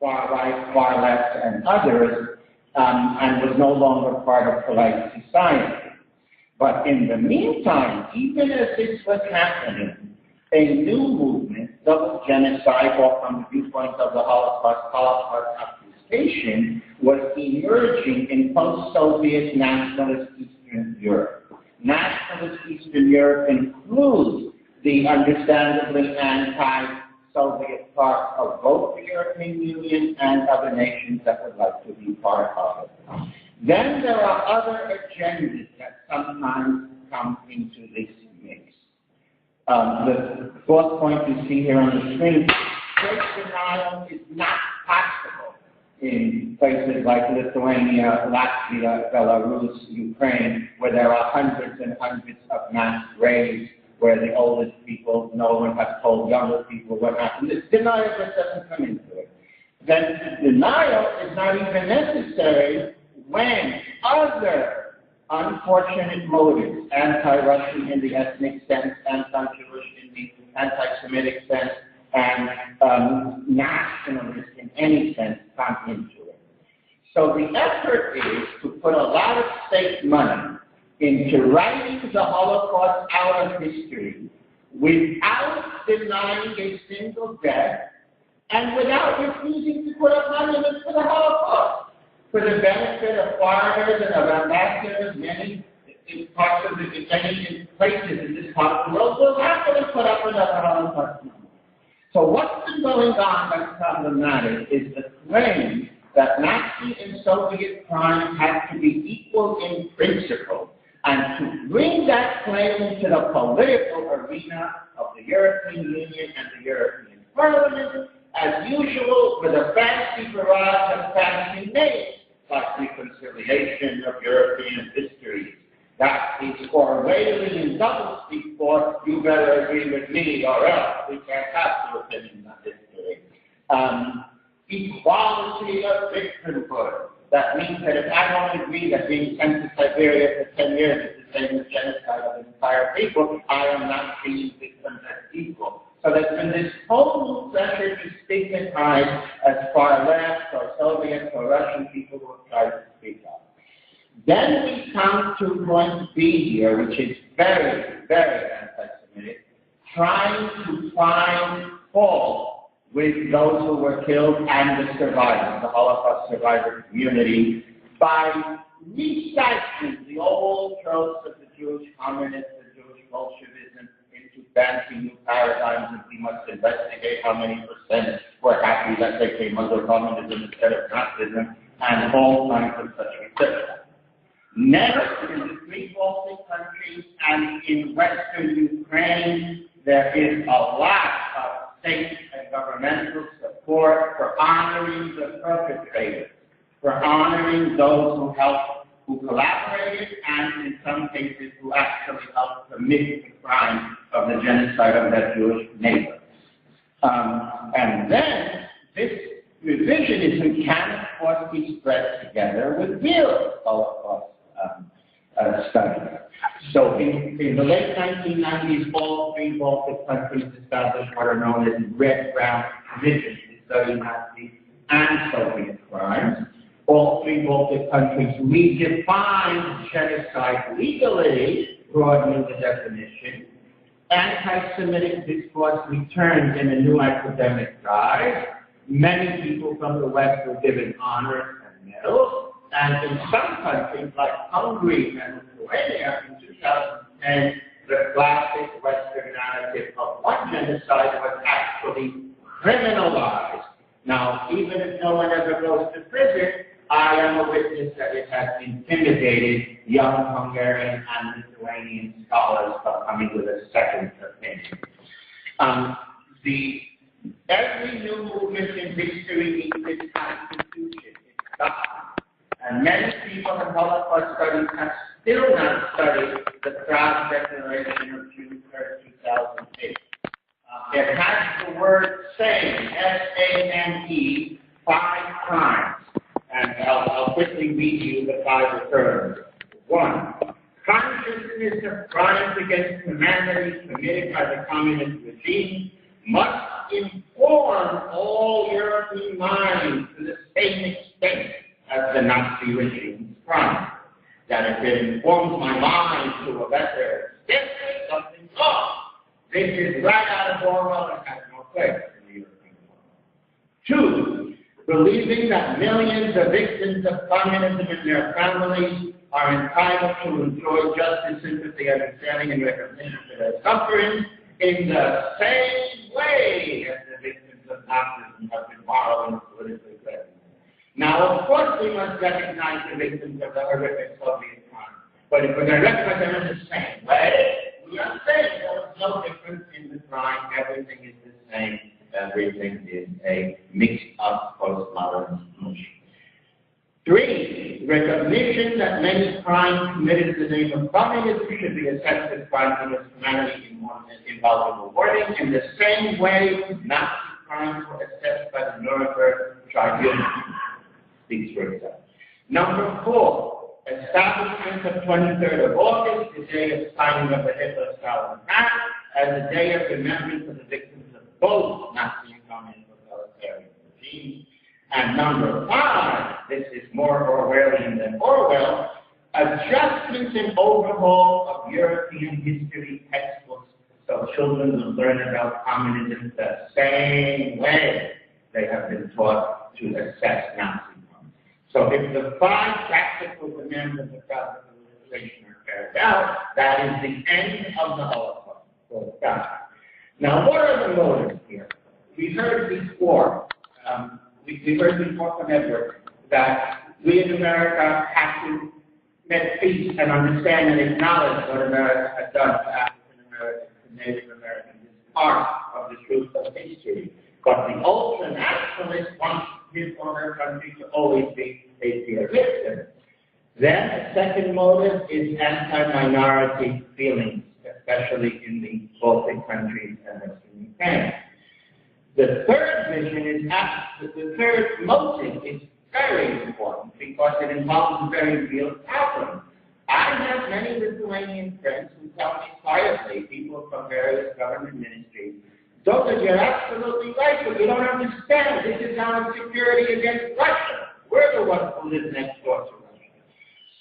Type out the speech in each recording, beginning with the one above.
far right, far left, and others, and was no longer part of polite society. But in the meantime, even as this was happening, a new movement, double genocide, or from the viewpoint of the Holocaust obfuscation, was emerging in post-Soviet nationalist Eastern Europe. Nationalist Eastern Europe includes the understandably anti-Soviet parts of both the European Union and other nations that would like to be part of it. Then there are other agendas that sometimes come into this mix. The fourth point you see here on the screen, state denial is not possible in places like Lithuania, Latvia, Belarus, Ukraine, where there are hundreds and hundreds of mass graves, where the oldest people, no one has told younger people what happened. This denial just doesn't come into it. Then denial is not even necessary when other unfortunate motives, anti-Russian in the ethnic sense, anti-Jewish in the anti-Semitic sense, and nationalist in any sense, come into it. So the effort is to put a lot of state money into writing the Holocaust out of history without denying a single death and without refusing to put up monuments for the Holocaust. For the benefit of foreigners and of ambassadors, many parts of many places in this part of the world will happily put up another Holocaust monument. So what's been going on that's problematic is the claim that Nazi and Soviet crimes have to be equal in principle, and to bring that claim into the political arena of the European Union and the European Parliament, as usual, with a fancy barrage of fancy names, like reconciliation of European histories. That is Orwellian and doublespeak for, you better agree with me or else. We can't have two opinions on history. Equality of victimhood. That means that if I don't agree that being sent to Siberia for 10 years is the same as genocide of an entire people, I am not treating victims as equal. So there's been this whole pressure to stigmatize as far left or Soviet or Russian people who have tried to speak up. Then we come to point B here, which is very, very anti-Semitic, trying to find fault with those who were killed and the survivors, the Holocaust survivor community, by recycling the old tropes of the Jewish communists, the Jewish Bolshevism, into fancy new paradigms, and we must investigate how many percent were happy that they came under communism instead of Nazism, and all kinds of such research. Never in the three Baltic countries and in Western Ukraine, there is a lot of state and governmental support for honoring the perpetrators, for honoring those who helped, who collaborated, and in some cases who actually helped commit the crime of the genocide of their Jewish neighbors. And then this revisionism can, of course, be spread together with real Holocaust studies. So in the late 1990s, all three Baltic countries established what are known as red-brown commissions to study Nazi and Soviet crimes. All three Baltic countries redefined genocide legally, broadening the definition. Anti-Semitic discourse returned in a new academic guise. Many people from the West were given honors and medals. And in some countries, like Hungary and Lithuania in 2010, the classic Western narrative of one genocide was actually criminalized. Now, even if no one ever goes to prison, I am a witness that it has intimidated young Hungarian and Lithuanian scholars from coming with a second opinion. Every new movement in history needs its constitution, its doctrine. And many people in Holocaust studies have still not studied the Prague Declaration of June 3rd, 2008. It has the word SAME, S-A-M-E, 5 times. And I'll quickly read you the 5 terms. 1, consciousness of crimes against humanity committed by the communist regime must inform all European minds to the same extent as the Nazi regime's crime. That if it informs my mind to a better extent, something's wrong. This is right out of Orwell and has no place in the European world. 2, believing that millions of victims of communism and their families are entitled to enjoy justice, sympathy, understanding, and recognition for their suffering in the same way as the victims of Nazism have been morally and politically recognized. Now, of course, we must recognize the victims of the horrific Soviet crime, but if we're going to recognize them in the same way, we are saying there was no difference in the crime. Everything is the same. Everything is a mixed-up postmodern solution. 3, recognition that many crimes committed in the name of communism should be assessed as crimes against humanity involving rewarding in the same way Nazi crimes were assessed by the Nuremberg Tribunal. Speaks for itself. Number 4, establishment of 23rd of August, the day of signing of the Hitler-Stalin Pact, as a day of remembrance of the victims of both Nazi and communist totalitarian regimes. And number 5, this is more Orwellian than Orwell, adjustments and overhaul of European history textbooks so children will learn about communism the same way they have been taught to assess Nazi. So if the 5 practical demands of the Constitution are carried out, that is the end of the Holocaust. Now, what are the motives here? We heard before from Edward that we in America have to make peace and understand and acknowledge what America has done to African Americans and Native Americans is part of the truth of history. But the ultra-nationalist wants his or her country to always be a peer victim. Then the second motive is anti-minority feelings, especially in the Baltic countries and Western Ukraine. The third vision is the third motive is very important because it involves a very real problem. I have many Lithuanian friends who tell me quietly, people from various government ministries, Dovid, you're absolutely right, but you don't understand. This is our security against Russia. We're the ones who live next door to Russia.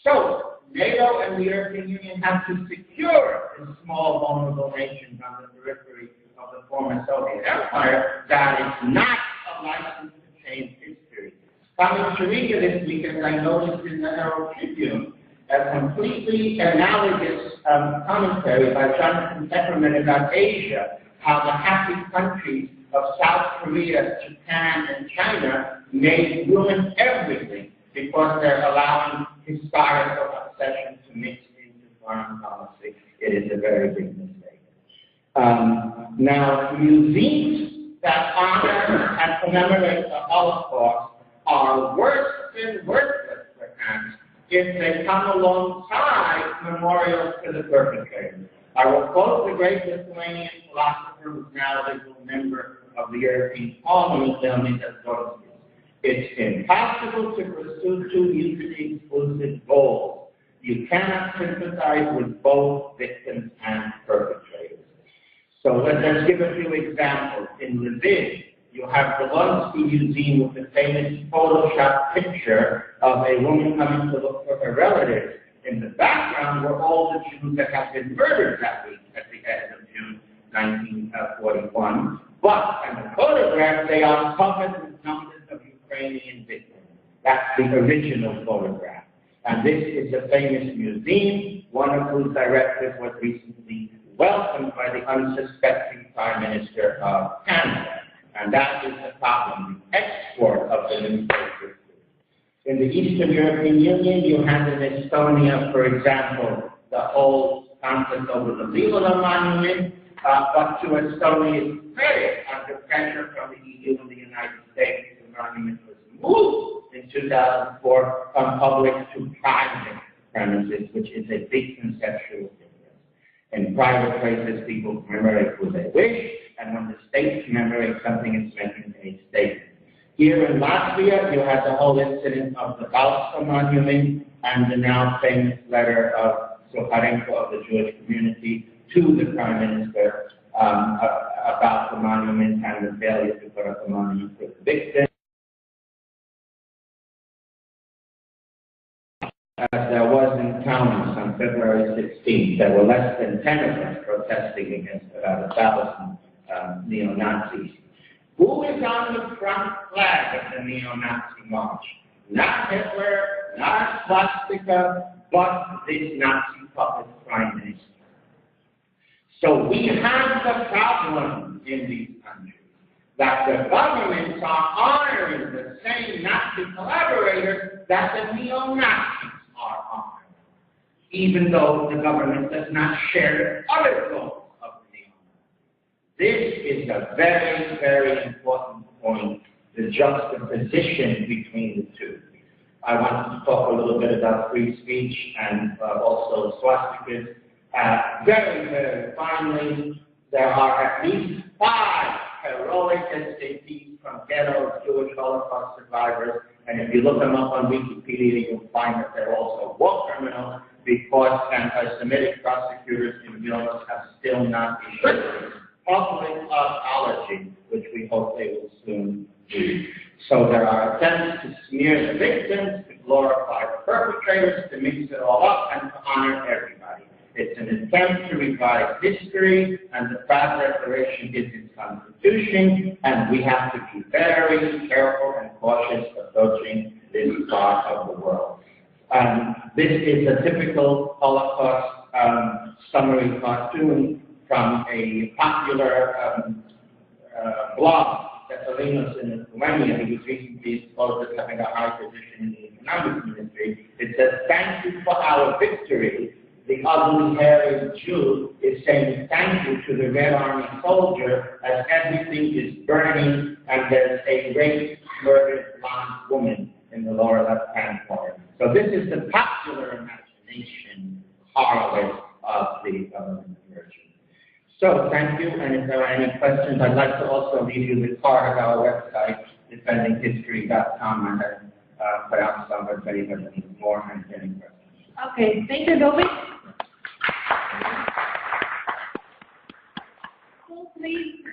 So, NATO and the European Union have to secure the small, vulnerable nations on the periphery of the former Soviet Empire. That is not a license to change history. Coming to Riga this weekend, I noticed in the Herald Tribune a completely analogous commentary by Jonathan Pepperman about Asia, how the happy countries of South Korea, Japan, and China may ruin everything because they're allowing historical obsession to mix into foreign policy. It is a very big mistake. Now, museums that honor and commemorate the Holocaust are worse than worthless, perhaps, if they come alongside memorials to the perpetrators. I will quote the great Lithuanian philosopher who is now a legal member of the European Parliament, Leonid Dostoevsky. It's impossible to pursue two mutually exclusive goals. You cannot sympathize with both victims and perpetrators. So let's give a few examples. In Lviv, you have the Lunsky Museum with the famous Photoshop picture of a woman coming to look for her relatives. In the background were all the Jews that had been murdered that week at the end of June 1941. But in the photograph, they are covered with numbers of Ukrainian victims. That's the original photograph. And this is a famous museum, one of whose directors was recently welcomed by the unsuspecting Prime Minister of Canada. And that is the problem, the export of the newspaper. In the Eastern European Union, you have in Estonia, for example, the whole conflict over the Leela monument, but to Estonia's credit, under pressure from the EU and the United States, the monument was moved in 2004 from public to private premises, which is a big conceptual difference. In private places, people commemorate who they wish, and when the state commemorates something, it's making a statement. Here in Latvia, you have the whole incident of the Balsa monument and the now famous letter of Soharenko of the Jewish community to the Prime Minister about the monument and the failure to put up a monument for the victims. As there was in Kaunas on February 16th, there were less than 10 of us protesting against about 1,000 neo-Nazis. Who is on the front flag of the neo-Nazi march? Not Hitler, not swastika, but this Nazi puppet prime minister. So we have the problem in these countries that the governments are honoring the same Nazi collaborators that the neo-Nazis are honoring, even though the government does not share other goals of the neo-Nazis. This is a very, very important point, the juxtaposition between the two. I want to talk a little bit about free speech and also swastikas. Very, very finally, there are at least 5 heroic escapees from ghettos, Jewish Holocaust survivors, and if you look them up on Wikipedia, you'll find that they're also war criminals because anti-Semitic prosecutors in Vilnius have still not issued public apology, which we hope they will soon do. So there are attempts to smear the victims, to glorify the perpetrators, to mix it all up, and to honor everybody. It's an attempt to revise history, and the Prague Declaration is its constitution, and we have to be very careful and cautious approaching this part of the world. This is a typical Holocaust summary cartoon from a popular blog that Salinas in Lithuania, he was recently exposed as having a high position in the economics ministry. It says, "Thank you for our victory. The ugly, hairy Jew is saying thank you to the Red Army soldier as everything is burning and there's a raped, murdered blonde woman in the lower left-hand corner." So this is the popular imagination correlate of the government version. So thank you, and if there are any questions, I'd like to also leave you the card of our website, defendinghistory.com. I have put out some, but if anybody needs more, and any questions. Okay, thank you, Dovid. Please.